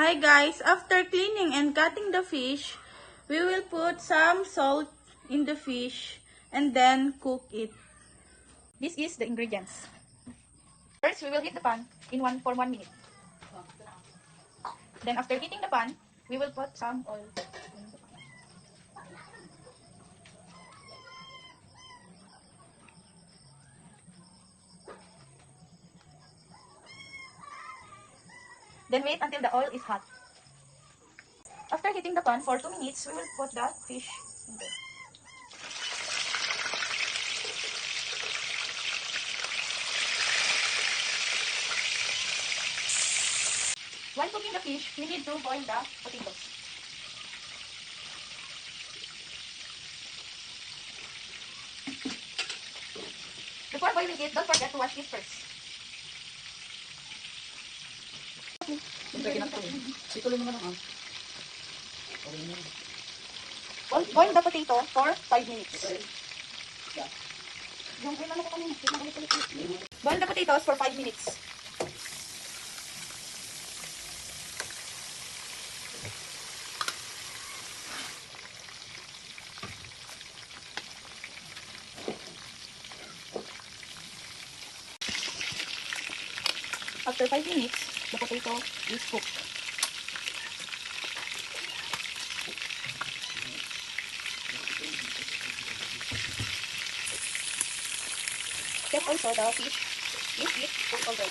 Hi guys, after cleaning and cutting the fish, we will put some salt in the fish and then cook it. This is the ingredients. First, we will heat the pan for 1 minute. Then after heating the pan, we will put some oil in the pan. Then wait until the oil is hot. After heating the pan for 2 minutes, we will put the fish in there. While cooking the fish, we need to boil the potatoes. Before boiling it, don't forget to wash it first. Boil the potato for 5 minutes. Boil the potatoes for 5 minutes. After 5 minutes, the potato is cooked. Check also the fish is cooked already.